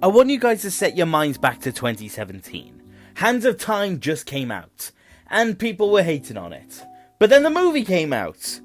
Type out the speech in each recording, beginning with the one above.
I want you guys to set your minds back to 2017. Hands of Time just came out, and people were hating on it. But then the movie came out,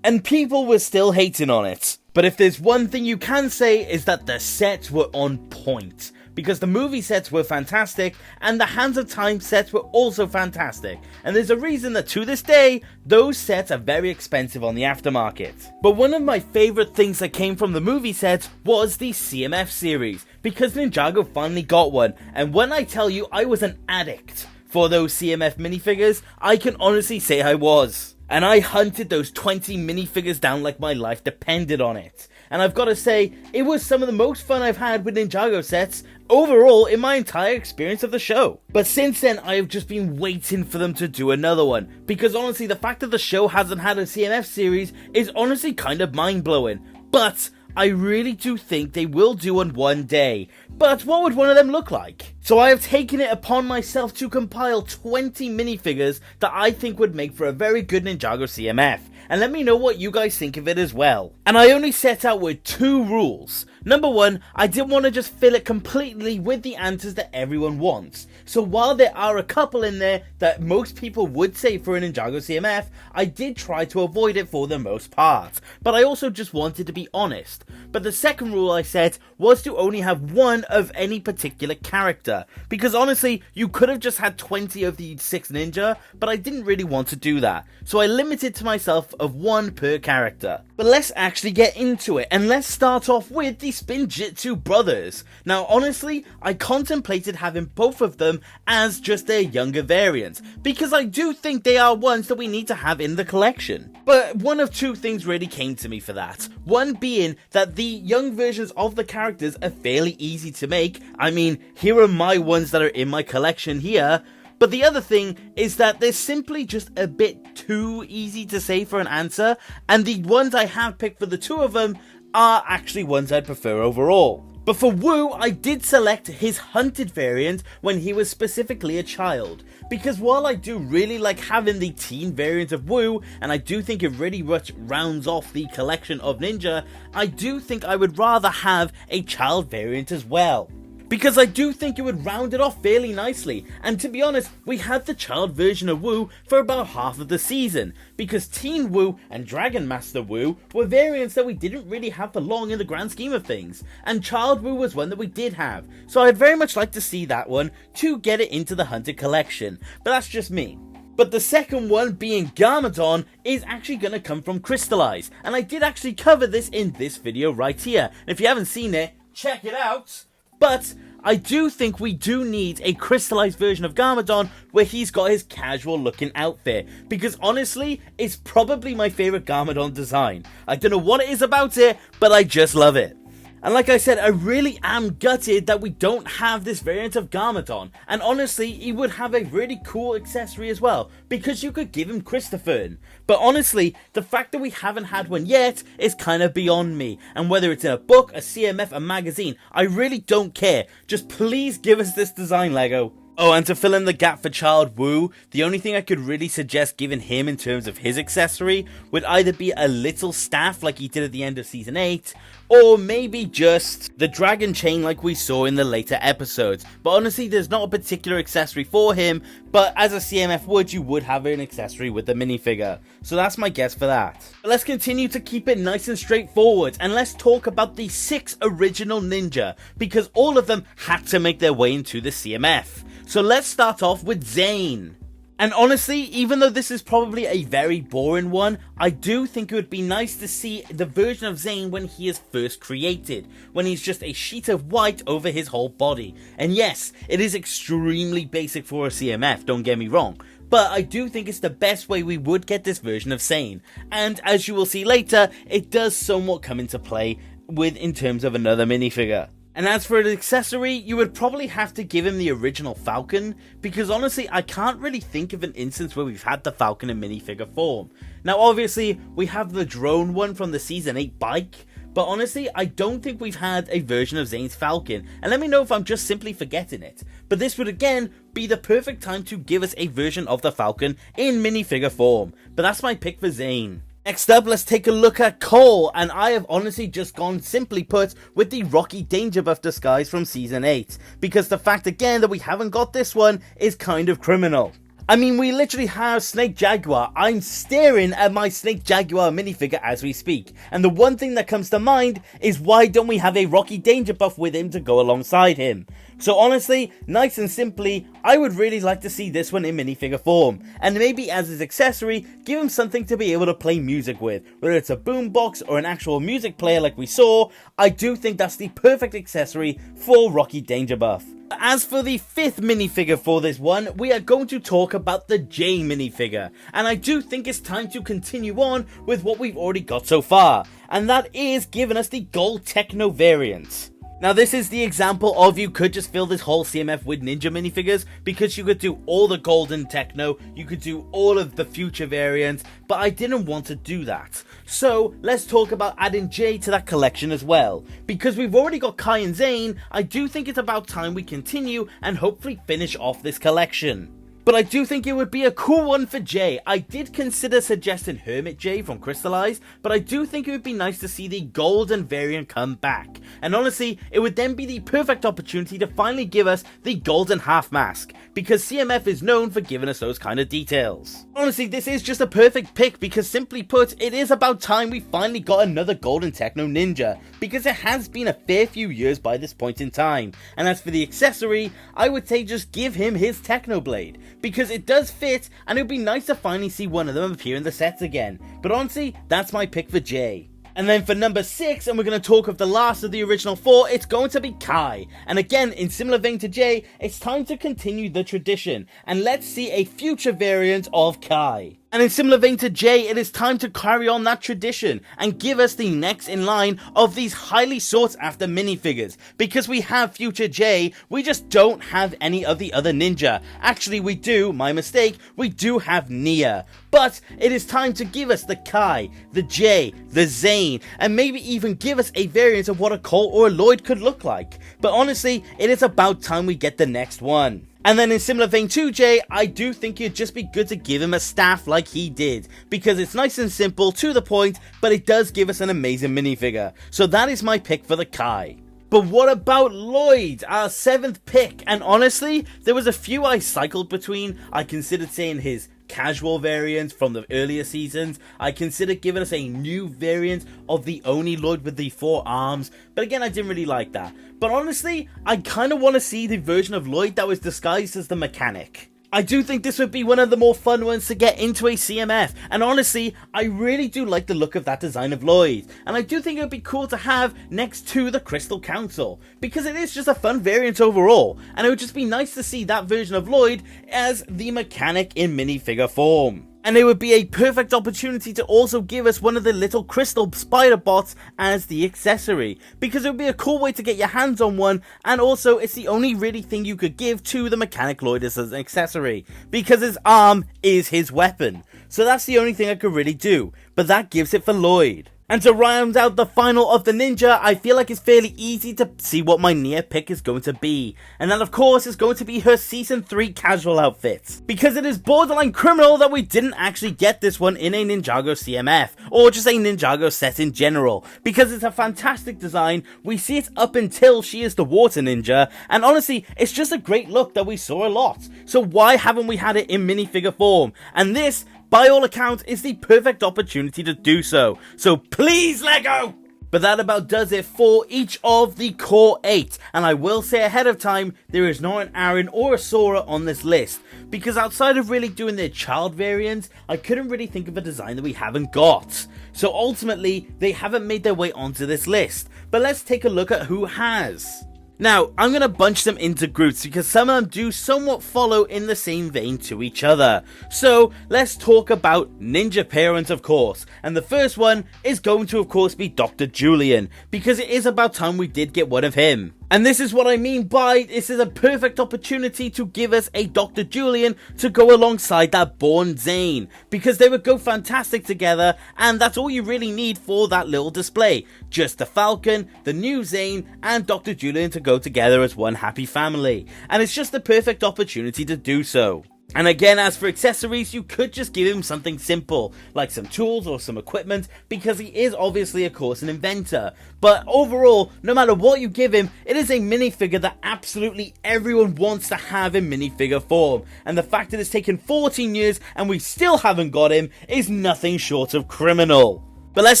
and people were still hating on it. But if there's one thing you can say is that the sets were on point, because the movie sets were fantastic, and the Hands of Time sets were also fantastic, and there's a reason that to this day, those sets are very expensive on the aftermarket. But one of my favourite things that came from the movie sets was the CMF series, because Ninjago finally got one, and when I tell you I was an addict for those CMF minifigures, I can honestly say I was. And I hunted those 20 minifigures down like my life depended on it. And I've got to say, it was some of the most fun I've had with Ninjago sets overall in my entire experience of the show. But since then, I have just been waiting for them to do another one. Because honestly, the fact that the show hasn't had a CMF series is honestly kind of mind-blowing. But I really do think they will do one day. But what would one of them look like? So I have taken it upon myself to compile 20 minifigures that I think would make for a very good Ninjago CMF. And let me know what you guys think of it as well. And I only set out with 2 rules. Number 1, I didn't want to just fill it completely with the answers that everyone wants. So while there are a couple in there that most people would say for a Ninjago CMF, I did try to avoid it for the most part. But I also just wanted to be honest. But the second rule I set was to only have one of any particular character. Because honestly, you could have just had 20 of the 6 ninja, but I didn't really want to do that. So I limited to myself of 1 per character. But let's actually get into it, and let's start off with the Spinjitzu brothers. Now honestly, I contemplated having both of them as just their younger variants, because I do think they are ones that we need to have in the collection. But one of 2 things really came to me for that. One being that the young versions of the characters are fairly easy to make. I mean, here are my ones that are in my collection here. But the other thing is that they're simply just a bit too easy to say for an answer, and the ones I have picked for the 2 of them are actually ones I'd prefer overall. But for Wu, I did select his hunted variant when he was specifically a child, because while I do really like having the teen variant of Wu, and I do think it really rounds off the collection of ninja, I do think I would rather have a child variant as well. Because I do think it would round it off fairly nicely, and to be honest, we had the child version of Wu for about half of the season, because Teen Wu and Dragon Master Wu were variants that we didn't really have for long in the grand scheme of things, and Child Wu was one that we did have, so I'd very much like to see that one to get it into the Hunted collection, but that's just me. But the second one, being Garmadon, is actually going to come from Crystallize, and I did actually cover this in this video right here, and if you haven't seen it, check it out. But I do think we do need a crystallized version of Garmadon where he's got his casual looking outfit, because honestly, it's probably my favourite Garmadon design. I don't know what it is about it, but I just love it. And like I said, I really am gutted that we don't have this variant of Garmadon. And honestly, he would have a really cool accessory as well, because you could give him Christopher. But honestly, the fact that we haven't had one yet is kind of beyond me. And whether it's in a book, a CMF, a magazine, I really don't care. Just please give us this design, LEGO. Oh, and to fill in the gap for Child Wu, the only thing I could really suggest giving him in terms of his accessory would either be a little staff like he did at the end of Season 8, or maybe just the dragon chain like we saw in the later episodes. But honestly, there's not a particular accessory for him, but as a CMF would, you would have an accessory with the minifigure. So that's my guess for that. But let's continue to keep it nice and straightforward, and let's talk about the 6 original ninja, because all of them had to make their way into the CMF. So let's start off with Zane. And honestly, even though this is probably a very boring one, I do think it would be nice to see the version of Zane when he is first created, when he's just a sheet of white over his whole body. And yes, it is extremely basic for a CMF, don't get me wrong, but I do think it's the best way we would get this version of Zane. And as you will see later, it does somewhat come into play in terms of another minifigure. And as for an accessory, you would probably have to give him the original Falcon, because honestly, I can't really think of an instance where we've had the Falcon in minifigure form. Now obviously, we have the drone one from the Season 8 bike, but honestly, I don't think we've had a version of Zane's Falcon, and let me know if I'm just simply forgetting it. But this would again be the perfect time to give us a version of the Falcon in minifigure form, but that's my pick for Zane. Next up, let's take a look at Cole, and I have honestly just gone, simply put, with the Rocky Danger Buff disguise from Season 8, because the fact again that we haven't got this one is kind of criminal. I mean, we literally have Snake Jaguar. I'm staring at my Snake Jaguar minifigure as we speak, and the one thing that comes to mind is why don't we have a Rocky Danger Buff with him to go alongside him? So honestly, nice and simply, I would really like to see this one in minifigure form, and maybe as his accessory, give him something to be able to play music with, whether it's a boombox or an actual music player like we saw. I do think that's the perfect accessory for Rocky Danger Buff. As for the 5th minifigure for this one, we are going to talk about the J minifigure, and I do think it's time to continue on with what we've already got so far, and that is giving us the Gold Techno variant. Now this is the example of you could just fill this whole CMF with Ninja minifigures, because you could do all the golden techno, you could do all of the future variants, but I didn't want to do that. So let's talk about adding Jay to that collection as well. Because we've already got Kai and Zane, I do think it's about time we continue and hopefully finish off this collection. But I do think it would be a cool one for Jay. I did consider suggesting Hermit Jay from Crystallize, but I do think it would be nice to see the golden variant come back. And honestly, it would then be the perfect opportunity to finally give us the golden half mask, because CMF is known for giving us those kind of details. Honestly, this is just a perfect pick, because simply put, it is about time we finally got another golden techno ninja, because it has been a fair few years by this point in time. And as for the accessory, I would say just give him his techno blade, because it does fit, and it would be nice to finally see one of them appear in the sets again. But honestly, that's my pick for Jay. And then for number 6, and we're going to talk of the last of the original 4, it's going to be Kai. And again, in similar vein to Jay, it's time to continue the tradition, and let's see a future variant of Kai. And in similar vein to Jay, it is time to carry on that tradition and give us the next in line of these highly sought after minifigures. Because we have future Jay, we just don't have any of the other ninja. Actually we do, my mistake, we do have Nia. But it is time to give us the Kai, the Jay, the Zane, and maybe even give us a variant of what a Cole or a Lloyd could look like. But honestly, it is about time we get the next one. And then in similar vein to Jay, I do think it'd just be good to give him a staff like he did, because it's nice and simple, to the point, but it does give us an amazing minifigure. So that is my pick for the Kai. But what about Lloyd, our 7th pick? And honestly, there was a few I cycled between. I considered saying his casual variant from the earlier seasons. I considered giving us a new variant of the only Lloyd with the 4 arms, but again I didn't really like that. But honestly, I kind of want to see the version of Lloyd that was disguised as the mechanic. I do think this would be one of the more fun ones to get into a CMF, and honestly, I really do like the look of that design of Lloyd, and I do think it would be cool to have next to the Crystal Council, because it is just a fun variant overall, and it would just be nice to see that version of Lloyd as the mechanic in minifigure form. And it would be a perfect opportunity to also give us one of the little crystal spider bots as the accessory, because it would be a cool way to get your hands on one, and also it's the only really thing you could give to the mechanic Lloyd as an accessory, because his arm is his weapon. So that's the only thing I could really do, but that gives it for Lloyd. And to round out the final of the ninja, I feel like it's fairly easy to see what my Nia pick is going to be. And that of course is going to be her Season 3 casual outfit. Because it is borderline criminal that we didn't actually get this one in a Ninjago CMF, or just a Ninjago set in general. Because it's a fantastic design, we see it up until she is the water ninja, and honestly, it's just a great look that we saw a lot. So why haven't we had it in minifigure form? And this, by all accounts, is the perfect opportunity to do so. So please, LEGO! But that about does it for each of the core 8. And I will say ahead of time, there is not an Aaron or a Sora on this list, because outside of really doing their child variants, I couldn't really think of a design that we haven't got. So ultimately, they haven't made their way onto this list. But let's take a look at who has. Now, I'm going to bunch them into groups because some of them do somewhat follow in the same vein to each other. So, let's talk about Ninja Parents, of course. And the first one is going to, of course, be Dr. Julian, because it is about time we did get one of him. And this is what I mean by this is a perfect opportunity to give us a Dr. Julian to go alongside that Born Zane, because they would go fantastic together, and that's all you really need for that little display. Just the Falcon, the new Zane, and Dr. Julian to go together as one happy family. And it's just the perfect opportunity to do so. And again, as for accessories, you could just give him something simple, like some tools or some equipment, because he is obviously, of course, an inventor. But overall, no matter what you give him, it is a minifigure that absolutely everyone wants to have in minifigure form. And the fact that it's taken 14 years and we still haven't got him is nothing short of criminal. But let's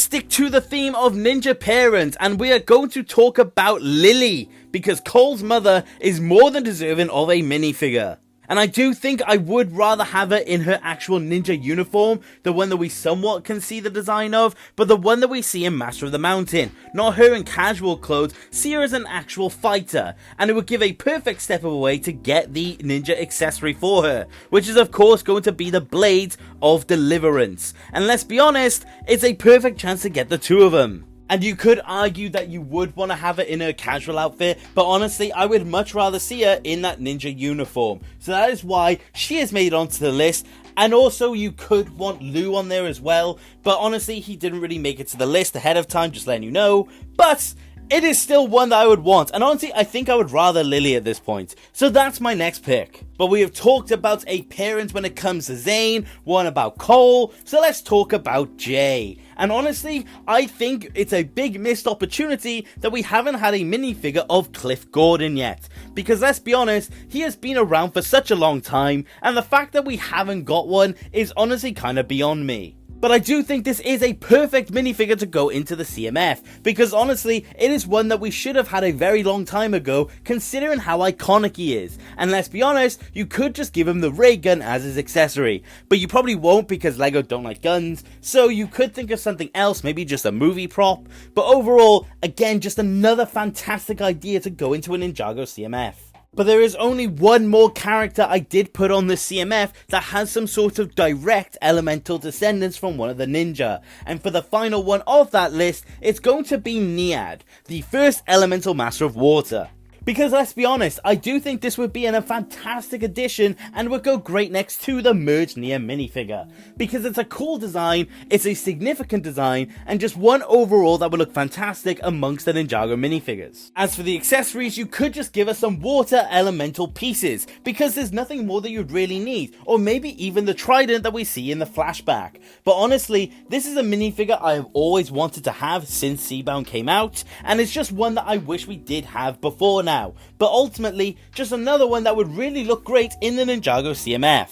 stick to the theme of ninja parents, and we are going to talk about Lily, because Cole's mother is more than deserving of a minifigure. And I do think I would rather have her in her actual ninja uniform, the one that we somewhat can see the design of, but the one that we see in Master of the Mountain. Not her in casual clothes, see her as an actual fighter, and it would give a perfect step away to get the ninja accessory for her, which is of course going to be the Blades of Deliverance. And let's be honest, it's a perfect chance to get the two of them. And you could argue that you would want to have her in her casual outfit, but honestly, I would much rather see her in that ninja uniform. So that is why she has made it onto the list. And also, you could want Lou on there as well, but honestly, he didn't really make it to the list ahead of time, just letting you know. But it is still one that I would want, and honestly, I think I would rather Lily at this point. So that's my next pick. But we have talked about a parent when it comes to Zane, one about Cole, so let's talk about Jay. And honestly, I think it's a big missed opportunity that we haven't had a minifigure of Cliff Gordon yet. Because let's be honest, he has been around for such a long time, and the fact that we haven't got one is honestly kind of beyond me. But I do think this is a perfect minifigure to go into the CMF, because honestly, it is one that we should have had a very long time ago, considering how iconic he is. And let's be honest, you could just give him the ray gun as his accessory, but you probably won't because LEGO don't like guns, so you could think of something else, maybe just a movie prop. But overall, again, just another fantastic idea to go into a Ninjago CMF. But there is only one more character I did put on the CMF that has some sort of direct elemental descendants from one of the ninja. And for the final one of that list, it's going to be Niad, the first elemental master of water. Because let's be honest, I do think this would be a fantastic addition and would go great next to the Merged Nia minifigure. Because it's a cool design, it's a significant design, and just one overall that would look fantastic amongst the Ninjago minifigures. As for the accessories, you could just give us some water elemental pieces, because there's nothing more that you'd really need, or maybe even the trident that we see in the flashback. But honestly, this is a minifigure I have always wanted to have since Seabound came out, and it's just one that I wish we did have before now. But ultimately, just another one that would really look great in the Ninjago CMF.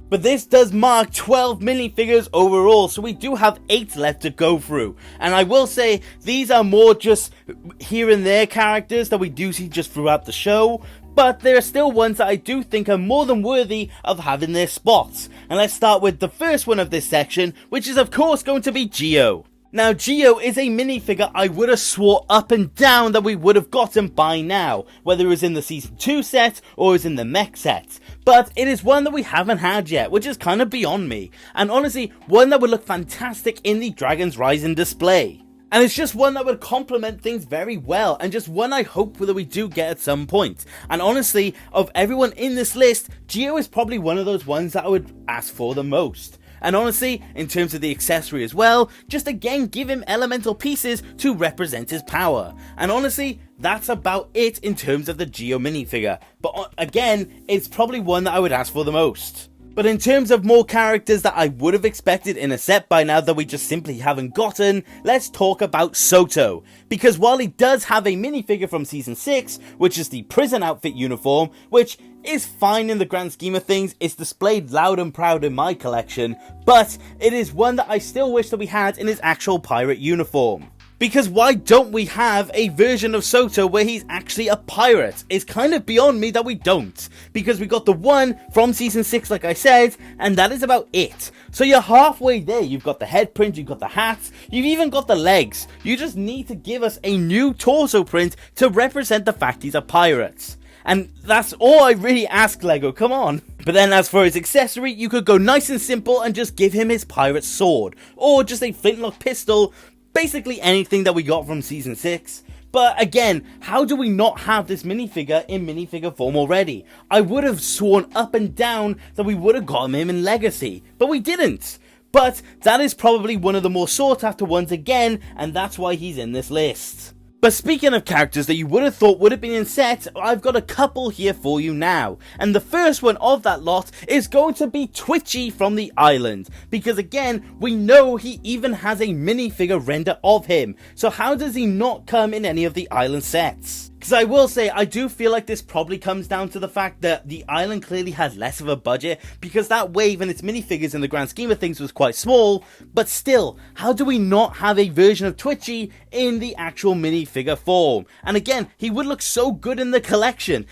But this does mark 12 minifigures overall, so we do have 8 left to go through. And I will say, these are more just here and there characters that we do see just throughout the show, but there are still ones that I do think are more than worthy of having their spots. And let's start with the first one of this section, which is of course going to be Geo. Now, Geo is a minifigure I would have swore up and down that we would have gotten by now, whether it was in the Season 2 set or it was in the mech set. But it is one that we haven't had yet, which is kind of beyond me. And honestly, one that would look fantastic in the Dragon's Rising display. And it's just one that would complement things very well, and just one I hope that we do get at some point. And honestly, of everyone in this list, Geo is probably one of those ones that I would ask for the most. And honestly, in terms of the accessory as well, just again give him elemental pieces to represent his power. And honestly, that's about it in terms of the Geo minifigure. But again, it's probably one that I would ask for the most. But in terms of more characters that I would have expected in a set by now that we just simply haven't gotten, let's talk about Soto. Because while he does have a minifigure from Season 6, which is the prison outfit uniform, which is fine in the grand scheme of things, it's displayed loud and proud in my collection, but it is one that I still wish that we had in his actual pirate uniform. Because why don't we have a version of Soto where he's actually a pirate? It's kind of beyond me that we don't. Because we got the one from Season 6, like I said, and that is about it. So you're halfway there. You've got the head print, you've got the hat, you've even got the legs. You just need to give us a new torso print to represent the fact he's a pirate. And that's all I really ask, LEGO, come on. But then as for his accessory, you could go nice and simple and just give him his pirate sword. Or just a flintlock pistol. Basically anything that we got from Season 6. But again, how do we not have this minifigure in minifigure form already? I would have sworn up and down that we would have gotten him in Legacy, but we didn't. But that is probably one of the more sought after ones again, and that's why he's in this list. But speaking of characters that you would have thought would have been in set, I've got a couple here for you now. And the first one of that lot is going to be Twitchy from the island. Because again, we know he even has a minifigure render of him. So how does he not come in any of the island sets? Because I will say, I do feel like this probably comes down to the fact that the island clearly has less of a budget, because that wave and its minifigures in the grand scheme of things was quite small, but still, how do we not have a version of Twitchy in the actual minifigure form? And again, he would look so good in the collection.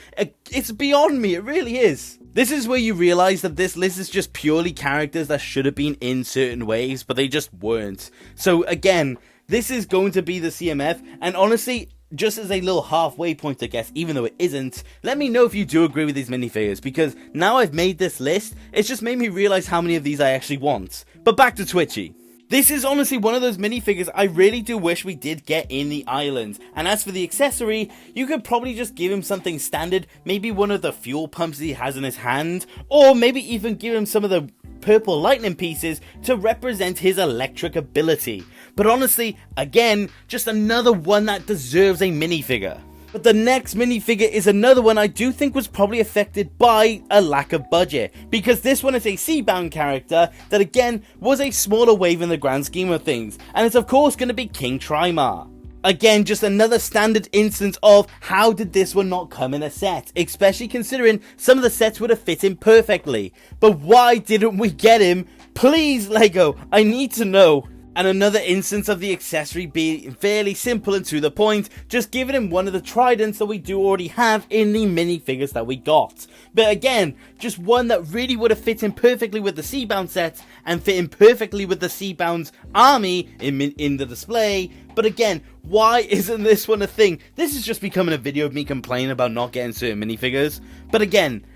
It's beyond me, it really is. This is where you realize that this list is just purely characters that should have been in certain waves, but they just weren't. So again, this is going to be the CMF, and honestly, just as a little halfway point, I guess, even though it isn't, let me know if you do agree with these minifigures, because now I've made this list, it's just made me realize how many of these I actually want. But back to Twitchy. This is honestly one of those minifigures I really do wish we did get in the island. And as for the accessory, you could probably just give him something standard, maybe one of the fuel pumps he has in his hand, or maybe even give him some of the purple lightning pieces to represent his electric ability. But honestly, again, just another one that deserves a minifigure. But the next minifigure is another one I do think was probably affected by a lack of budget, because this one is a Seabound character that again was a smaller wave in the grand scheme of things, and it's of course going to be King Trimar. Again, just another standard instance of how did this one not come in a set, especially considering some of the sets would have fit him perfectly. But why didn't we get him? Please, LEGO, I need to know. And another instance of the accessory being fairly simple and to the point, just giving him one of the tridents that we do already have in the minifigures that we got. But again, just one that really would have fit in perfectly with the Seabound set, and fit in perfectly with the Seabound's army in the display. But again, why isn't this one a thing? This is just becoming a video of me complaining about not getting certain minifigures. But again,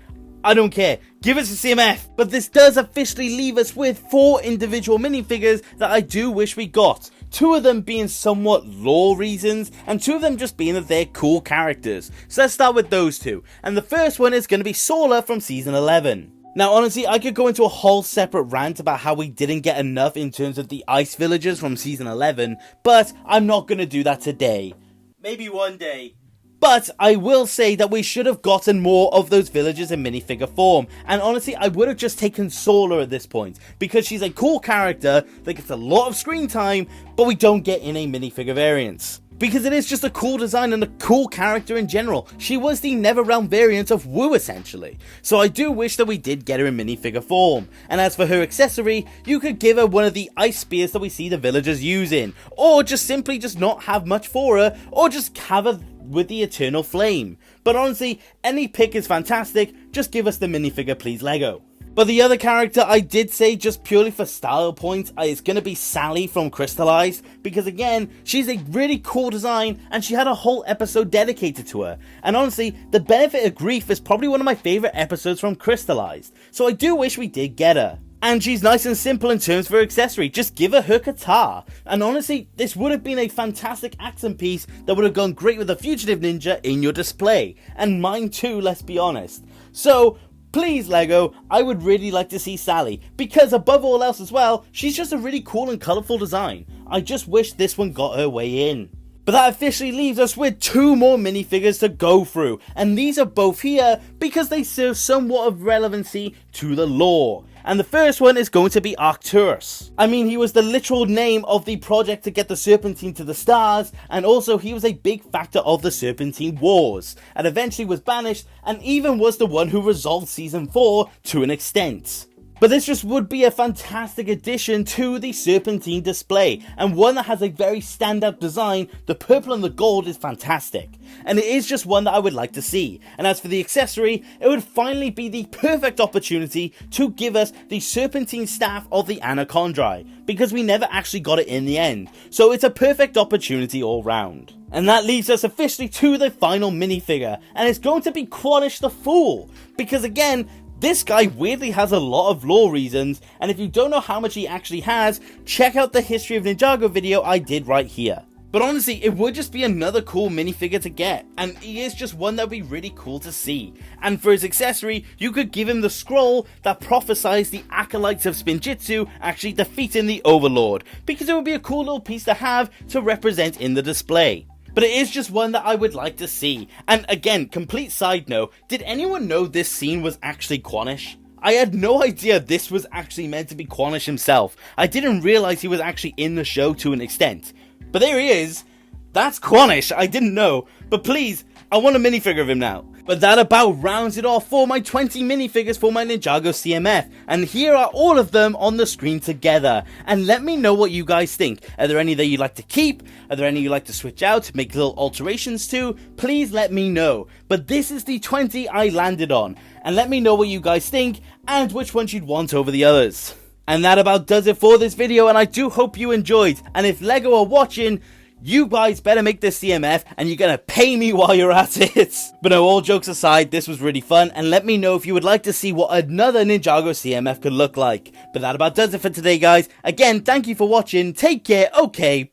I don't care. Give us a CMF. But this does officially leave us with 4 individual minifigures that I do wish we got. 2 of them being somewhat lore reasons, and 2 of them just being that they're cool characters. So let's start with those 2. And the first one is going to be Sola from Season 11. Now honestly, I could go into a whole separate rant about how we didn't get enough in terms of the ice villagers from Season 11, but I'm not going to do that today. Maybe one day. But I will say that we should have gotten more of those villagers in minifigure form. And honestly, I would have just taken Sola at this point, because she's a cool character that gets a lot of screen time, but we don't get in a minifigure variant. Because it is just a cool design and a cool character in general. She was the Netherrealm variant of Wu, essentially. So I do wish that we did get her in minifigure form. And as for her accessory, you could give her one of the ice spears that we see the villagers using. Or just simply just not have much for her, or just have her with the Eternal Flame. But honestly, any pick is fantastic, just give us the minifigure please, LEGO. But the other character I did say just purely for style points is going to be Sally from Crystallized, because again, she's a really cool design and she had a whole episode dedicated to her. And honestly, the Benefit of Grief is probably one of my favourite episodes from Crystallized, so I do wish we did get her. And she's nice and simple in terms of her accessory, just give her guitar. And honestly, this would have been a fantastic accent piece that would have gone great with a Fugitive Ninja in your display. And mine too, let's be honest. So, please LEGO, I would really like to see Sally, because above all else as well, she's just a really cool and colourful design. I just wish this one got her way in. But that officially leaves us with 2 more minifigures to go through, and these are both here because they serve somewhat of relevancy to the lore. And the first one is going to be Arcturus. I mean, he was the literal name of the project to get the Serpentine to the stars, and also he was a big factor of the Serpentine Wars, and eventually was banished, and even was the one who resolved Season 4 to an extent. But this just would be a fantastic addition to the Serpentine display, and one that has a very standout design. The purple and the gold is fantastic, and it is just one that I would like to see. And as for the accessory, it would finally be the perfect opportunity to give us the Serpentine staff of the Anacondrae, because we never actually got it in the end, so it's a perfect opportunity all round. And that leads us officially to the final minifigure, and it's going to be Qualish the Fool, because again, this guy weirdly has a lot of lore reasons, and if you don't know how much he actually has, check out the History of Ninjago video I did right here. But honestly, it would just be another cool minifigure to get, and he is just one that would be really cool to see. And for his accessory, you could give him the scroll that prophesies the Acolytes of Spinjitzu actually defeating the Overlord, because it would be a cool little piece to have to represent in the display. but it is just one that I would like to see. And again, complete side note, did anyone know this scene was actually Quanish? I had no idea this was actually meant to be Quanish himself. I didn't realize he was actually in the show to an extent. But there he is. That's Quanish. I didn't know. But please, I want a minifigure of him now. But that about rounds it off for my 20 minifigures for my Ninjago CMF. And here are all of them on the screen together. And let me know what you guys think. Are there any that you'd like to keep? Are there any you'd like to switch out, make little alterations to? Please let me know. But this is the 20 I landed on. And let me know what you guys think and which ones you'd want over the others. And that about does it for this video, and I do hope you enjoyed. And if LEGO are watching, you guys better make this CMF, and you're gonna pay me while you're at it. But no, all jokes aside, this was really fun, and let me know if you would like to see what another Ninjago CMF could look like. But that about does it for today, guys. Again, thank you for watching, take care, okay,